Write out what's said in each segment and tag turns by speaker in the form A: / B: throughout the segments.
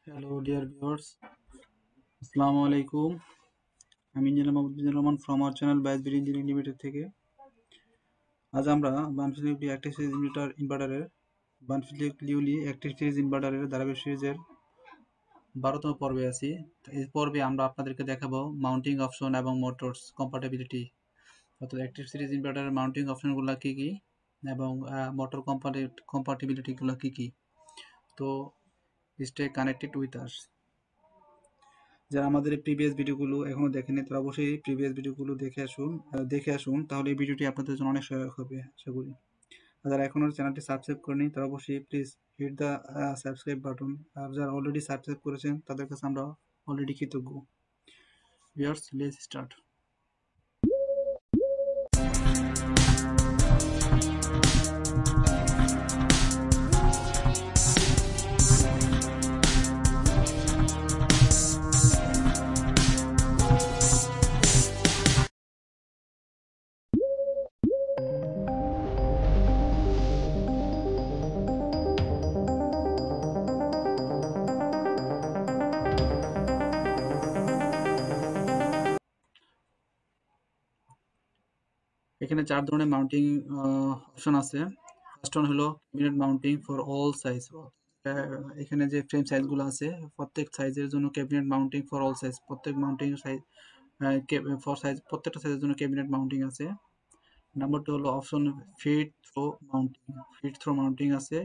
A: Hello, dear viewers. Assalamu alaikum. আমি engineer Mohammad Rahman from our channel বাইজবির engineering limited থেকে। আজ আমরা বানফিলিপলি অ্যাক্টিভ সিরিজ ইনভার্টারের বানফিলিপলি অ্যাক্টিভ সিরিজ ইনভার্টারের ধারাবাহিক সিরিজের 12তম পর্বে আছি। এই পর্বে আমরা আপনাদেরকে দেখাবো মাউন্টিং অপশন এবং মোটরস কম্পাটিবিলিটি, অর্থাৎ অ্যাক্টিভ সিরিজ ইনভার্টারের মাউন্টিং অপশনগুলো কী কী এবং মোটর কম্পাটিবিলিটিগুলো কী কী। তো স্টে কানেক্টেড উইথ আস। যারা আমাদের প্রিভিয়াস ভিডিওগুলো এখনো দেখেনি তারা অবশ্যই প্রিভিয়াস ভিডিওগুলো দেখে আসুন, তাহলে এই ভিডিওটি আপনাদের জন্য অনেক সহায়ক হবে আশা করি। আর যারা এখনো চ্যানেলটি সাবস্ক্রাইব করেনি তারা অবশ্যই please hit the subscribe button. আর যারা অলরেডি সাবস্ক্রাইব করেছেন তাদের কাছে আমরা অলরেডি কৃতজ্ঞ। Viewers, let's start. এখানে 4 ধরনের মাউন্টিং অপশন আছে। ফার্স্ট ওয়ান হলো cabinet mounting for all size. এখানে যে ফ্রেম সাইজগুলো আছে প্রত্যেক সাইজের জন্য cabinet mounting for all size, প্রত্যেক মাউন্টিং সাইজ প্রত্যেকটা সাইজের জন্য ক্যাবিনেট মাউন্টিং আছে। নাম্বার 2 হলো অপশন ফিট থ্রো মাউন্টিং আছে,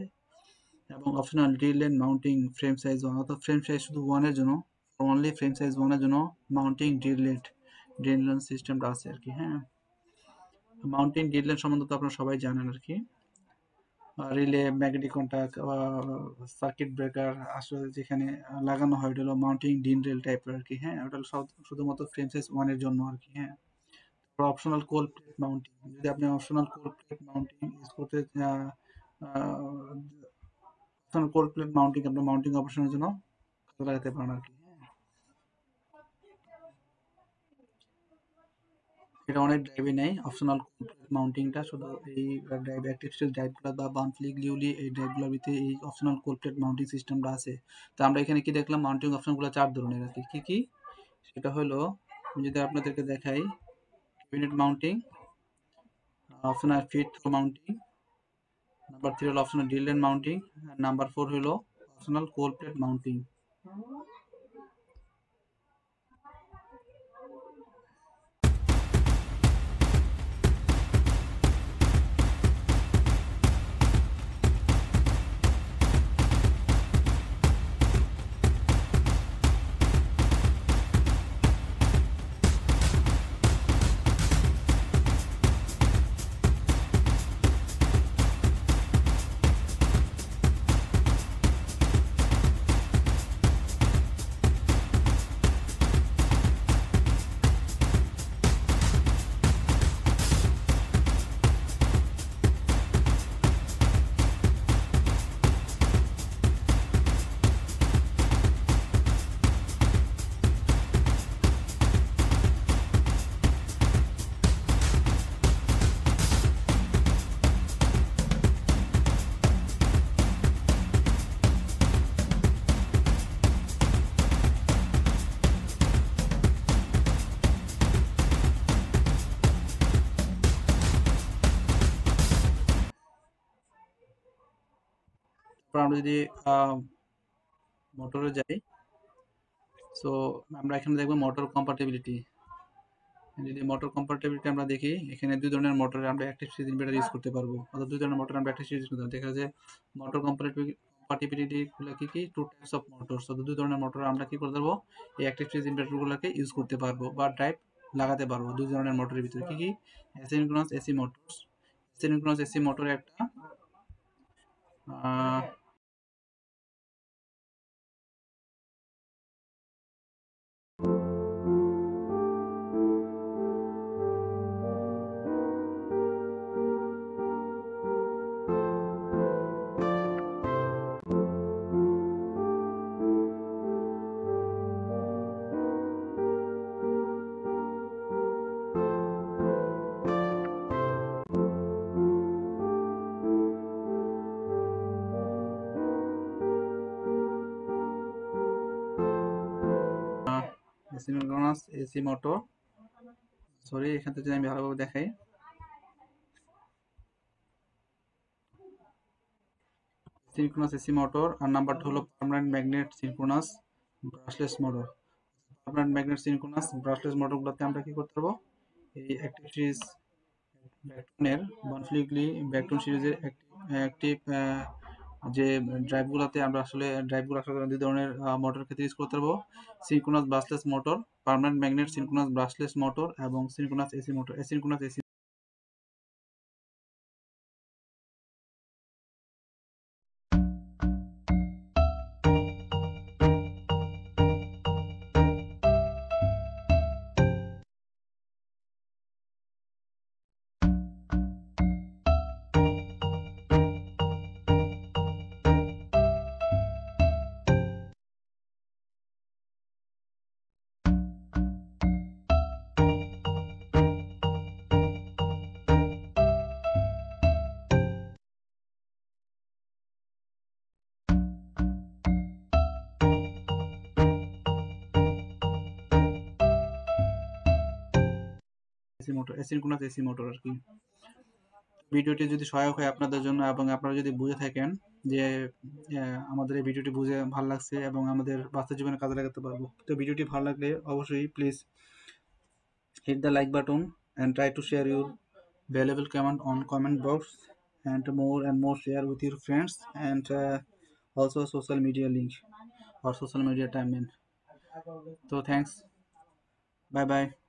A: এবং optional drill end mounting frame size 1, অর্থাৎ ফ্রেম সাইজ শুধু 1 এর জন্য, অনলি ফ্রেম সাইজ 1 এর জন্য মাউন্টিং ড্রিল সিস্টেমটা আছে আর কি। হ্যাঁ, মাউন্টিং ড্রিল সম্বন্ধে তো আপনারা সবাই জানেন আর কি। Relay, magnetic contact, circuit breaker আসলে যেখানে লাগানো হয় ওটা হলো মাউন্টিং ড্রিল টাইপের আর কি। হ্যাঁ, ওটা শুধুমাত্র ফ্রেম সাইজ 1 এর জন্য আর কি। হ্যাঁ, অপশনাল কোল্ড প্লেট মাউন্টিং, যদি আপনি optional cold plate mounting use করতে অপশনাল কোল্ড প্লেট মাউন্টিং আপনার মাউন্টিং অপশনের জন্য কাজে লাগাতে পারেন আর কি। এটা অনেক ড্রাইভে নেই অপশনাল কোল্ড প্লেট মাউন্টিংটা, শুধু এই ড্রাইভ অ্যাক্টিভ স্টিল ড্রাইভগুলো বা বানফ্লি গ্লিউলি এই ড্রাইভগুলোর ভিতরে এই অপশনাল কোল্ড প্লেট মাউন্টিং সিস্টেমটা আছে। তো আমরা এখানে কি দেখলাম, মাউন্টিং অপশনগুলো 4 ধরনের আর কি। কি কি সেটা হলো, আমি যদি আপনাদেরকে দেখাই, cabinet mounting, optional fit through mounting, number 3 হলো অপশনাল ড্রিল এন্ড মাউন্টিং, আর নাম্বার 4 হলো অপশনাল কোল্ড প্লেট মাউন্টিং। তারপর আমরা যদি মোটরে যাই, সো আমরা এখানে দেখবো মোটর কম্পাটিবিলিটি। যদি মোটর কম্পাটিবিলিটি আমরা দেখি, এখানে 2 ধরনের মোটরে আমরা অ্যাক্টিভ সিরিজ ইনভার্টার ইউজ করতে পারবো, অর্থাৎ 2 ধরনের মোটর আমরা অ্যাক্টিভ সিরিজ করতে পারবো। দেখা যায় মোটর কম্পাটিবিলিটি গুলো কি কি, 2 টাইপস অফ মোটর। সো 2 ধরনের মোটর আমরা কি করতে পারবো, এই অ্যাক্টিভ সিরিজ ইনভার্টার গুলোকে ইউজ করতে পারবো বা ড্রাইভ লাগাতে পারবো। 2 ধরনের মোটরের ভিতরে কি কি, asynchronous AC motors. Asynchronous AC মোটরে একটা সিনক্রোনাস এসি মোটর, সরি এখান থেকে যদি আমি ভালোভাবে দেখাই, সিনক্রোনাস এসি মোটর। আর নাম্বারটা হলো permanent magnet synchronous brushless motor. Permanent magnet synchronous brushless মোটরগুলোতে আমরা কি করতে পারবো, এই অ্যাক্টিভ সিরিজ ব্যাকটোনের বনফ্লিগলি ব্যাকটোন সিরিজের অ্যাক্টিভ যে ড্রাইভগুলোতে আমরা আসলে ড্রাইভগুলো আসলে দুই ধরনের মোটর ক্ষেত্রে ইউজ করতে পারবো, synchronous brushless motor, permanent magnet synchronous brushless motor এবং synchronous AC motor. Synchronous AC motor, synchronous AC motor আর কি। ভিডিওটি যদি সহায়ক হয় আপনাদের জন্য এবং আপনারা যদি বুঝে থাকেন যে আমাদের এই ভিডিওটি বুঝে ভালো লাগছে এবং আমাদের বাস্তব জীবনে কাজে লাগাতে পারবো, তো ভিডিওটি ভালো লাগলে অবশ্যই please hit the like button and try to share your valuable comment on comment box, and more share with your friends, and also social media link or social media timeline. So thanks, bye bye.